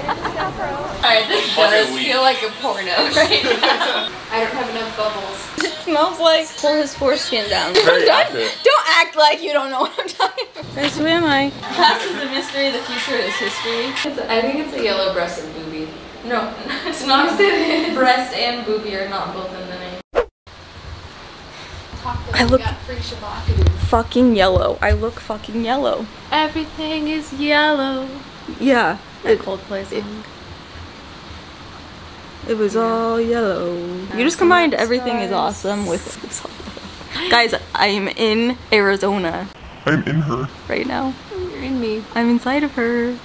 Alright, this does feel like a porno right now. I don't have enough bubbles. It smells like pull his foreskin down. Don't act like you don't know what I'm talking about. Guys, who am I? Past is a mystery, the future is history. I think it's a yellow breast and boobie. No, it's not. Breast and boobie are not both in the name. I look fucking yellow. I look fucking yellow. Everything is yellow. Yeah. Coldplay song. It was all yellow. You just combined everything is awesome with Guys, I am in Arizona. I'm in her. Right now. You're in me. I'm inside of her.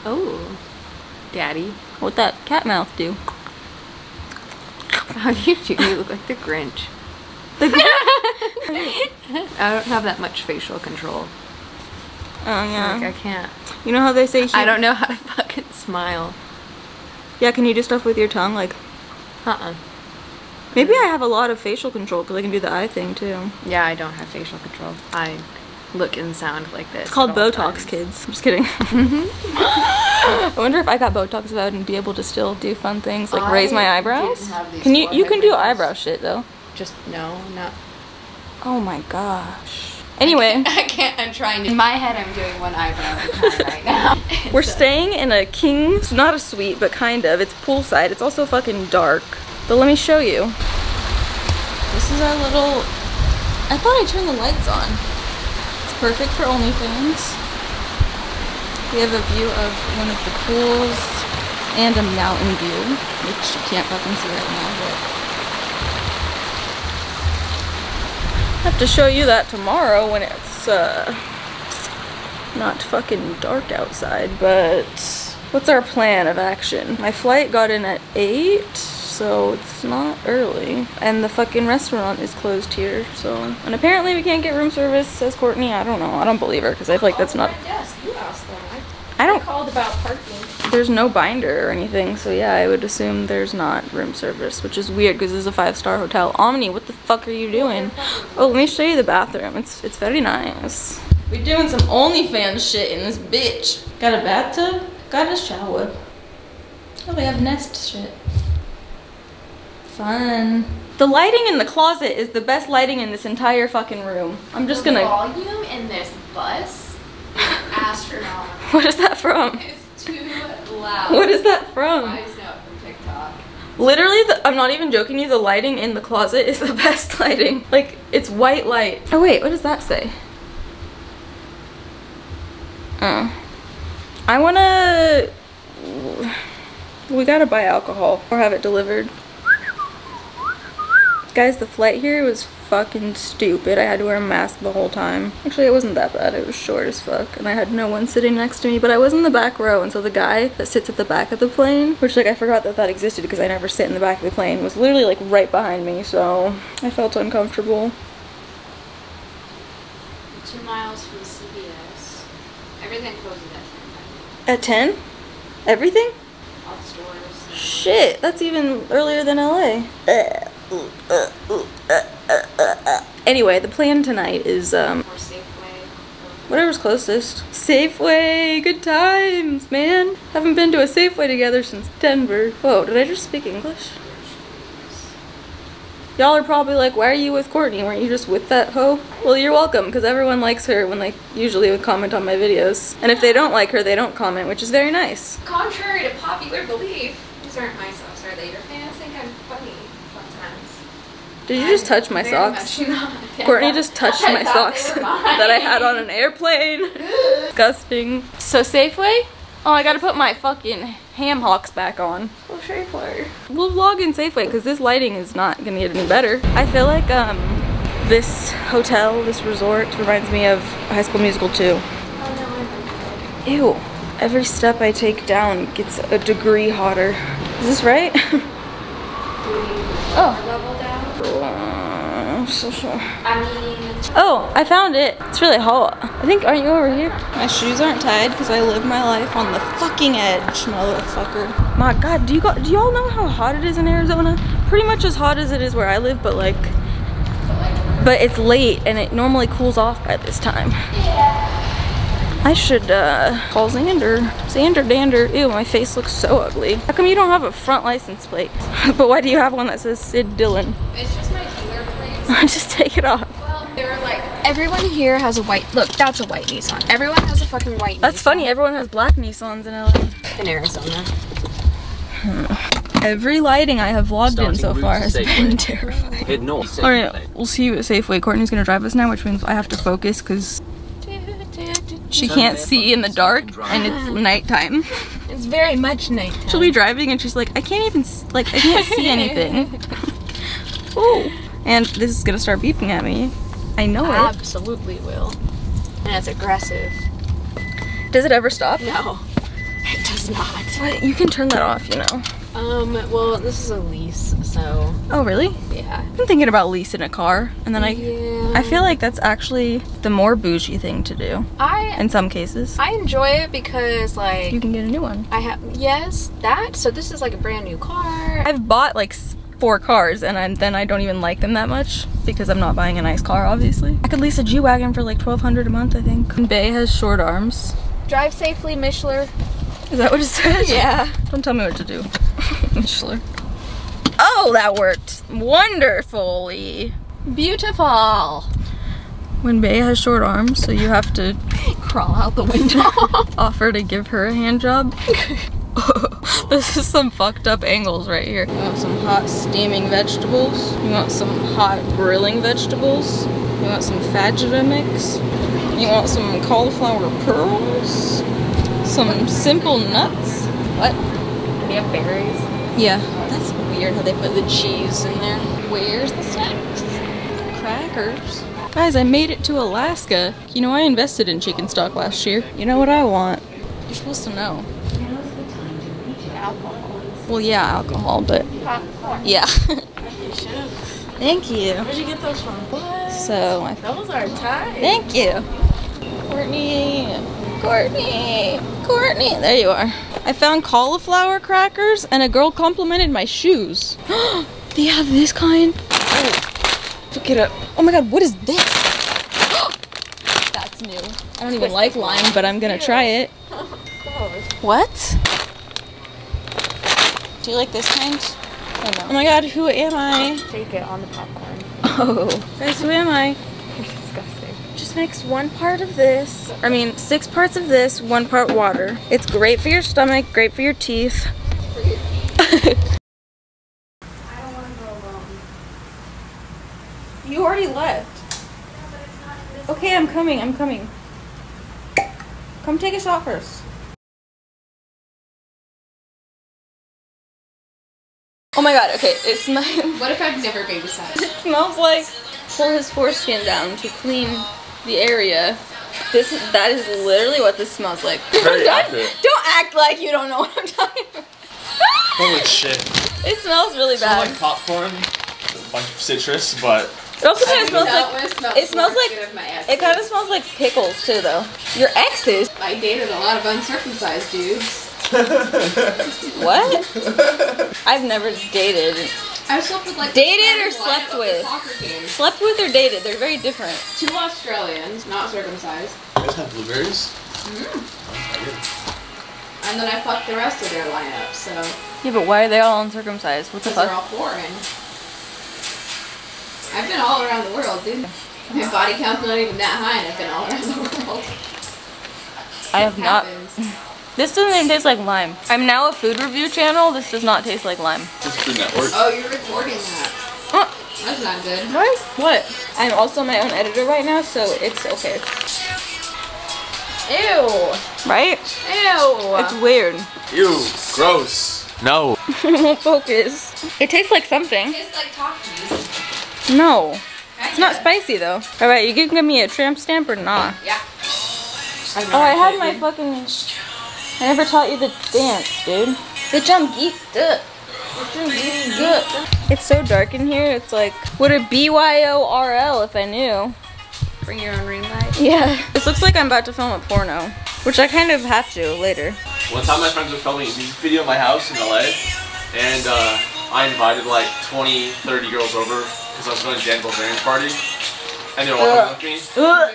Oh. Daddy. What'd that cat mouth do? How do you do? You look like the Grinch. The Grinch? I don't have that much facial control. Oh yeah. Like, I can't. You know how they say I don't know how to fucking smile. Yeah, can you do stuff with your tongue? Like, maybe I have a lot of facial control because I can do the eye thing too. Yeah, I don't have facial control. I look and sound like this. It's called Botox, kids. I'm just kidding. I wonder if I got Botox if I would be able to still do fun things like raise my eyebrows. Can you can do eyebrow shit though. Just no, not. Oh my gosh. Anyway, I can't. I'm trying to. In my head, I'm doing one eyebrow at a time right now. We're staying in a king's, not a suite, but kind of. It's poolside. It's also fucking dark. But let me show you. This is our little. I thought I turned the lights on. It's perfect for OnlyFans. We have a view of one of the pools and a mountain view, which you can't fucking see right now, but I have to show you that tomorrow when it's not fucking dark outside. But what's our plan of action? My flight got in at 8, so it's not early, and the fucking restaurant is closed here, so, and apparently we can't get room service, says Courtney. I don't know, I don't believe her because I feel like that's not. Yes, you asked them. I don't. Called about parking. There's no binder or anything, so yeah, I would assume there's not room service, which is weird because this is a 5-star hotel. Omni, what the fuck are you doing? Oh, let me show you the bathroom. It's very nice. We're doing some OnlyFans shit in this bitch. Got a bathtub? Got a shower. Oh, we have nest shit. Fun. The lighting in the closet is the best lighting in this entire fucking room. I'm just gonna. The volume in this bus is astronomical. What is that from? It's too loud. What is that from? I just know it from TikTok. Literally, I'm not even joking you, the lighting in the closet is the best lighting. Like, it's white light. Oh wait, what does that say? I wanna... We gotta buy alcohol or have it delivered. Guys, the flight here was fucking stupid. I had to wear a mask the whole time. Actually, it wasn't that bad. It was short as fuck. And I had no one sitting next to me, but I was in the back row. And so the guy that sits at the back of the plane, which like I forgot that that existed because I never sit in the back of the plane, was literally like right behind me. So I felt uncomfortable. 2 miles from CVS. Everything closes At 10? Everything? all the stores. Shit, that's even earlier than LA. Anyway, the plan tonight is Or Safeway. whatever's closest. Safeway, good times, man. Haven't been to a Safeway together since Denver. Whoa, did I just speak English? Y'all are probably like, why are you with Courtney? Weren't you just with that hoe? Well, you're welcome, because everyone likes her when they usually would comment on my videos. And if they don't like her, they don't comment, which is very nice. Contrary to popular belief, these aren't my socks, are they? Your fans think I'm funny sometimes. Did you just touch my socks? Courtney just touched my socks that I had on an airplane. Disgusting. So Safeway? Oh, I gotta put my fucking ham hocks back on. Well, Safeway. We'll vlog in Safeway because this lighting is not gonna get any better. I feel like this hotel, this resort reminds me of High School Musical 2. Oh, no, Ew. Every step I take down gets a degree hotter. Is this right? Oh. level down. So sure. I mean, Oh, I found it. It's really hot. I think, aren't you over here? My shoes aren't tied because I live my life on the fucking edge, motherfucker. My God, do y'all know how hot it is in Arizona? Pretty much as hot as it is where I live, but like, but it's late and it normally cools off by this time. yeah. I should call Xander. Xander Dander. Ew, my face looks so ugly. How come you don't have a front license plate? But why do you have one that says Sid Dillon? It's just my dealer plate. Just take it off. Well, they were like, everyone here has a white, look, that's a white Nissan. Everyone has a fucking white Nissan. That's funny, everyone has black Nissans in LA. In Arizona. Every lighting I have vlogged in so far has been terrifying. Alright, we'll see you at Safeway. Courtney's gonna drive us now, which means I have to focus because she can't see in the dark and it's nighttime. It's very much nighttime. She'll be driving and she's like, I can't even, I can't see anything. Ooh. And this is gonna start beeping at me. I know it. Absolutely will. And it's aggressive. Does it ever stop? No, it does not. What? You can turn that off, you know. Well, this is a lease, so. Oh, really? Yeah. I've been thinking about leasing a car, and then Yeah. I feel like that's actually the more bougie thing to do. In some cases. I enjoy it because, like, You can get a new one. I have, yes, that. So this is like a brand new car. I've bought like 4 cars, and then I don't even like them that much because I'm not buying a nice car, obviously. I could lease a G-Wagon for like $1,200 a month, I think. And Bay has short arms. Drive safely, Mishler. Is that what it says? Yeah. Don't tell me what to do. Mishler. Oh, that worked wonderfully. Beautiful. When Bay has short arms, so you have to Crawl out the window. offer to give her a hand job. This is some fucked up angles right here. You want some hot steaming vegetables? You want some hot grilling vegetables? You want some fajita mix? You want some cauliflower pearls? Some simple nuts? What? Do you have berries? Yeah. That's weird how they put the cheese in there. Where's the snacks? Crackers. Guys, I made it to Alaska. You know, I invested in chicken stock last year. You know what I want? You're supposed to know. Alcohol. Well, yeah, alcohol, but Popcorn. yeah. You should. Thank you. Where'd you get those from? What? So, Those are tight. thank you. Courtney. Courtney. Courtney. There you are. I found cauliflower crackers and a girl complimented my shoes. They have this kind. Oh, pick it up. Oh my god, what is this? That's new. I don't even like lime, but I'm gonna try it. What? Do you like this kind? Oh my god, who am I? Take it on the popcorn. Oh. Guys, who am I? You're disgusting. Just mix 1 part of this. I mean, 6 parts of this, 1 part water. It's great for your stomach, great for your teeth. I don't want to go alone. You already left. Okay, I'm coming, I'm coming. Come take a shot first. Oh my god, okay, it smells. What if I've never babysat? It smells like pull his foreskin down to clean the area. That is literally what this smells like. Very accurate. Don't act like you don't know what I'm talking about. Holy shit. It smells really It smells bad. like popcorn, a bunch of citrus, but It also kind of smells like. It smells like. It kind of smells like pickles too, though. Your exes? I dated a lot of uncircumcised dudes. What? I've never dated. I slept with like Dated or slept with? Soccer teams. Slept with or dated? They're very different. 2 Australians, not circumcised. you guys have blueberries? And then I fucked the rest of their lineup, so Yeah, but why are they all uncircumcised? What the because they're fuck? all foreign. I've been all around the world, dude. My body count's not even that high and I've been all around the world. I have not. Happens. This doesn't even taste like lime. I'm now a food review channel. This does not taste like lime. It's Food Network. Oh, you're recording that. That's not good. What? What? I'm also my own editor right now, so it's okay. Ew. Right? Ew. It's weird. Ew, gross. No. It won't focus. It tastes like something. Tastes like Takis. No. It's not spicy though. Alright, you can give me a tramp stamp or not? Yeah. Oh, I had my fucking... I never taught you the dance, dude. Bitch, I'm geeked up. Bitch, I'm geeked up. It's so dark in here, it's like, would it BYORL if I knew? Bring your own ring light. Yeah. This looks like I'm about to film a porno, which I kind of have to later. One time my friends were filming a music video in my house in LA, and I invited like 20, 30 girls over because I was going to Dan Bilzerian's party, and they were all coming with me. Ugh.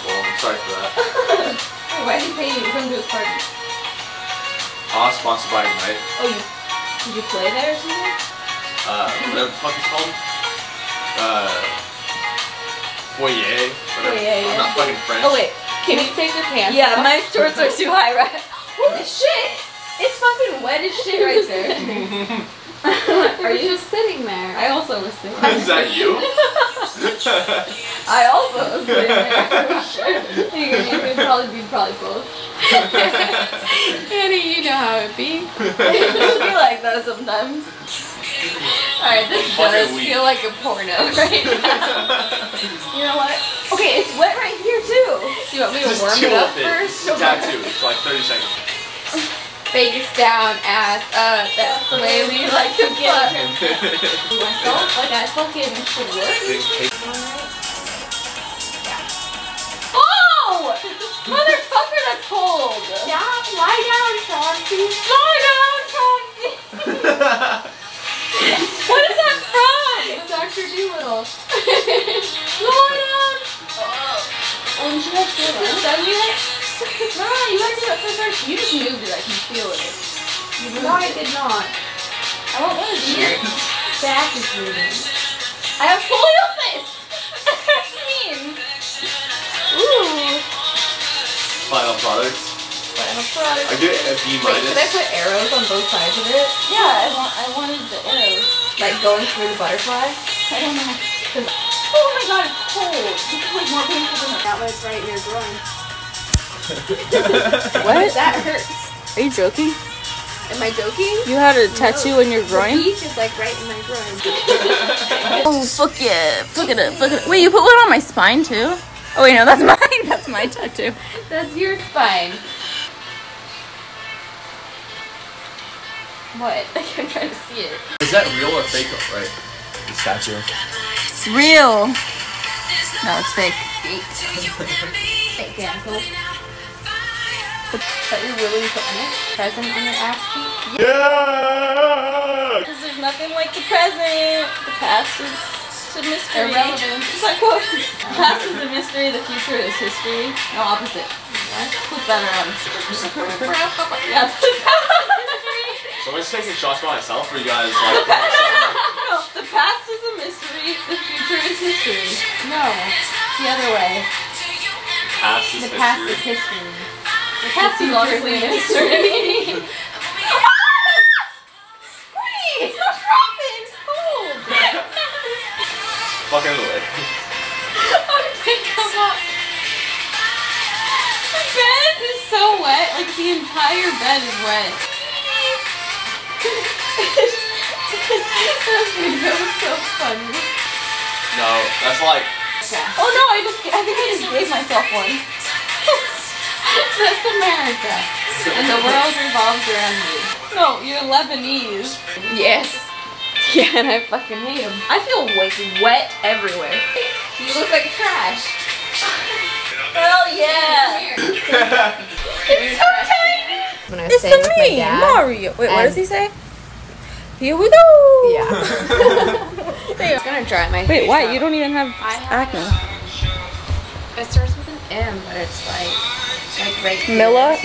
Well, I'm sorry for that. Why did you pay you to come to his party? Sponsored by Ignite. Oh, did you play there or something? Whatever the fuck it's called. Foyer. Whatever. Foyer, I'm not fucking French. Oh wait, can you take your pants off? Yeah, my shorts are too high, right? Holy shit! It's fucking wet as shit right there. Are you just sitting there? I also was sitting there. Is that you? I also was sitting there. Sure. You could probably both. Annie, you know how it be. It be like that sometimes. Alright, this does feel like a porno right now. You know what? Okay, it's wet right here too. You want me to warm it up first? Tattoo. It's like 30 seconds. Face down, ass up. That's the way we like to get. Myself, like I fucking should work. Oh! Motherfucker, that's cold! Yeah, lie down, Chauncey. Lie down, Chauncey! What is that from? Dr. Doolittle. Lie down! Oh, you should have to do it. Done yet? No, you gotta do it first. You just moved it, I can feel it. No, I did not. I want one of these. Back is moving. I have scoliosis! What does that mean? Ooh. Final products. Final product. I get a B Wait, should I minus. put arrows on both sides of it? Yeah, I wanted the arrows. Like going through the butterfly? I don't know. Oh my god, it's cold. This is like more painful than That way it's right in your groin. What? That hurts. Are you joking? Am I joking? You had a tattoo in your The groin? beach is like right in my groin. Oh, fuck yeah. Fuck it up, fuck it up. Wait, you put one on my spine too? Oh wait, no, that's mine. That's my tattoo. That's your spine. What? I'm trying to see it. Is that real or fake? Right. The statue. Real. No, it's fake. Fake cancel. Is that your really present on your ass cheek? Yeah! Because there's nothing like the present. The past is a mystery. Irrelevant. It's like, quote, the past is a mystery, the future is history. No, opposite. What? Flip that around. Yeah, the past is history. So am I just taking shots by myself, or you guys like? No, the past is a mystery, the future is history. No, it's the other way. Past is The past is history. history. The past is obviously a mystery. Courtney, drop it. It's cold. Fuck out of the way. Okay, come on. The bed is so wet. Like the entire bed is wet. That video was so funny. No, that's like. Oh no, I think I just gave myself one. That's America. And the world revolves around you. No, you're Lebanese. Yes. Yeah, and I fucking hate them. I feel like wet everywhere. You look like trash. Hell yeah! It's so tiny! When I was It's staying with my me, dad. Mario. Wait, what and- does he say? Here we go! Yeah. I'm gonna dry my face Wait, why? out. You don't even have I have acne. It starts with an M, but it's like right here. Milla?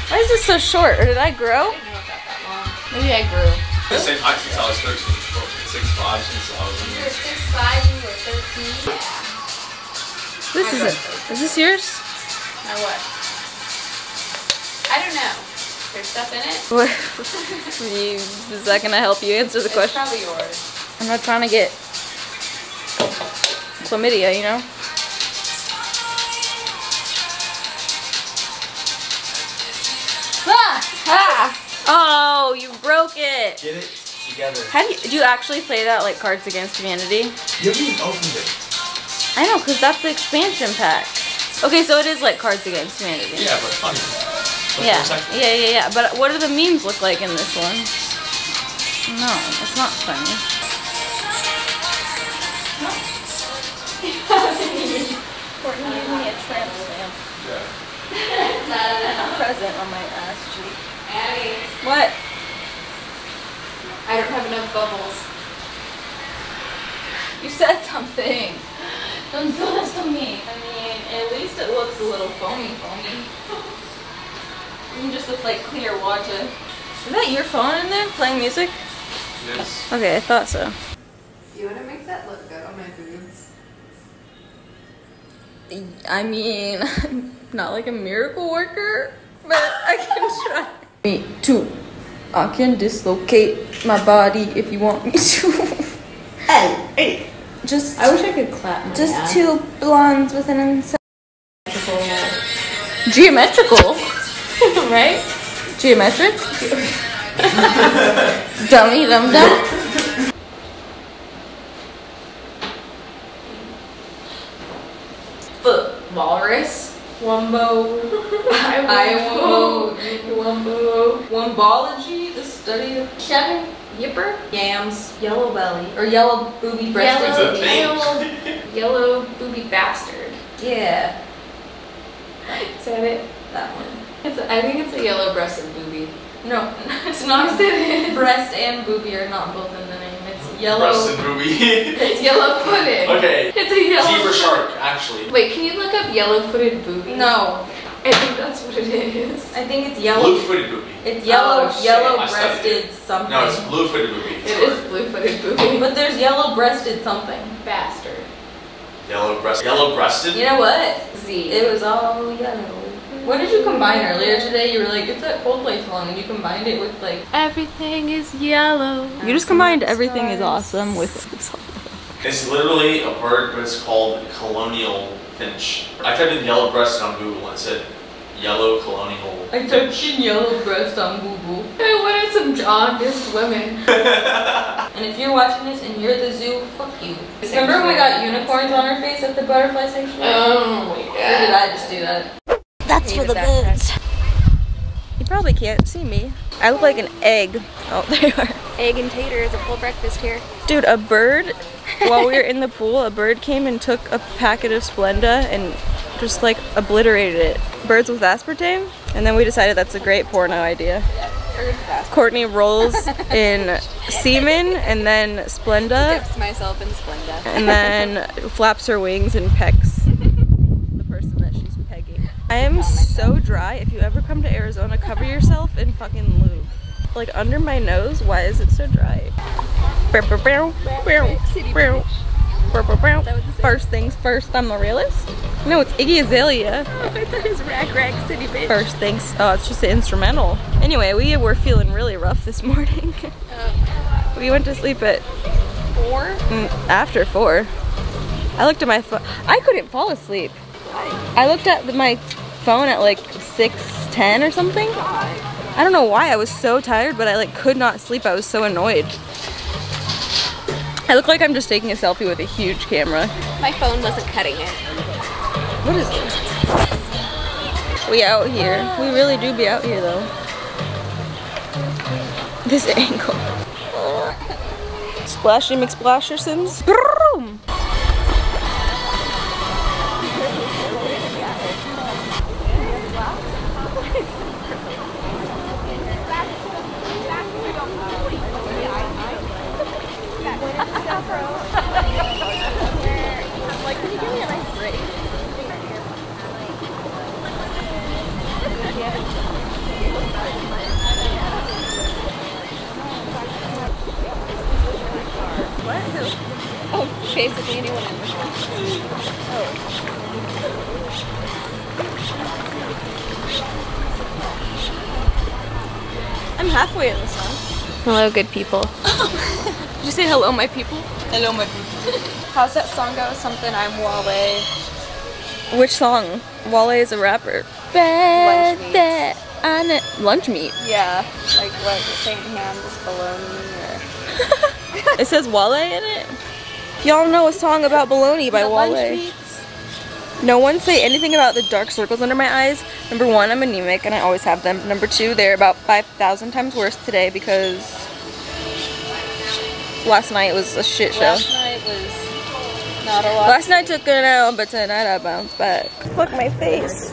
Why is this so short? Or did I grow? I didn't know it got that long. Maybe I grew. The same height since I was 13. 6'5" since I was. You were 6'5", you were 13. This is it. Is this yours? Now what? I don't know. There's stuff in it? What? Is that gonna help you answer the It's question? probably yours. I'm not trying to get chlamydia, you know? Ah! Ah! Oh, you broke it! Get it together. How do you actually play that like Cards Against Humanity? You haven't even opened it. I know, because that's the expansion pack. Okay, so it is like Cards Against Humanity. Yeah, but funny. Yeah. But what do the memes look like in this one? No, it's not funny. No. Courtney gave me a tramp stamp. Yeah. Present on my ass cheek. Abby, What? I don't have enough bubbles. You said something. Don't do this to me. I mean, at least it looks a little foamy. can just look like clear water. Is that your phone in there playing music? Yes. Okay, I thought so. You want to make that look good on my boobs? I mean, not like a miracle worker, but I can try. Me too. I can dislocate my body if you want me to. Hey. Just I wish I could clap my ass. two blondes with an geometrical, Right? geometric. Dummy dum dum. Walrus. Wumbo. Wumbo. Wombology, the study of Kevin Yipper. Yams. Yellow belly. Or yellow booby breasted. Yellow booby bastard. Yeah. Is that it? That one. I think it's a yellow breasted booby. No, it's not. Breast and booby are not both in the name. It's yellow. Breast and booby. It's yellow footed. Okay. It's a yellow. Zebra shark, actually. Wait, can you look up yellow footed booby? No, I think that's what it is. I think it's yellow. Blue-footed booby. It's yellow, Oh, shit. yellow I studied breasted something. No, it's blue-footed booby. It is blue footed booby. But there's yellow breasted something. Bastard. Yellow-breasted? You know what? Z. It was all yellow. What did you combine earlier today? You were like, it's that Coldplay song, and you combined it with like. Everything is yellow. You just combined everything is awesome with. It's literally a bird, but it's called colonial finch. I typed in yellow-breasted on Google and it said yellow colonial I typed in yellow breast on Google. I wanted some jaundiced women. And if you're watching this and you're at the zoo, fuck you. Remember when we got unicorns on our face at the butterfly sanctuary? Oh my god. Or did I just do that? That's for the birds. You probably can't see me. I look like an egg. Oh, there you are. Egg and taters, a full breakfast here. Dude, a bird, while we were in the pool, a bird came and took a packet of Splenda and just like obliterated it. Birds with aspartame. And then we decided that's a great porno idea. Courtney rolls in semen and then Splenda. Dips myself in Splenda. And then flaps her wings and pecks the person that she's pegging. I am so dry. If you ever come to Arizona, cover yourself in fucking lube. Like under my nose, why is it so dry? First things first, I'm a realist. No, it's Iggy Azalea. I thought it was Rack Rack City, bitch. First things, oh, it's just an instrumental. Anyway, we were feeling really rough this morning. We went to sleep at 4? After 4. I looked at my phone. I couldn't fall asleep. I looked at my phone at like 6:10 or something. I don't know why. I was so tired, but I like could not sleep. I was so annoyed. I look like I'm just taking a selfie with a huge camera. My phone wasn't cutting it. What is this? We out here. We really do be out here though. This angle. Splashy McSplashersons. Boom! Oh, basically anyone in Michigan. I'm halfway in the sun. Hello, good people. Did you say hello, my people? Hello, my people. How's that song go? Something I'm Wale. Which song? Wale is a rapper. Lunch meat. Lunch meat. Yeah, like what? St. Ham's bologna or... It says Wale in it? Y'all know a song about bologna by Wale. Lunch meats. No one say anything about the dark circles under my eyes. Number 1, I'm anemic and I always have them. Number 2, they're about 5,000 times worse today because last night was a shit show. Last night was not a lot. Last night took an L, but tonight I bounced back. Look, my face.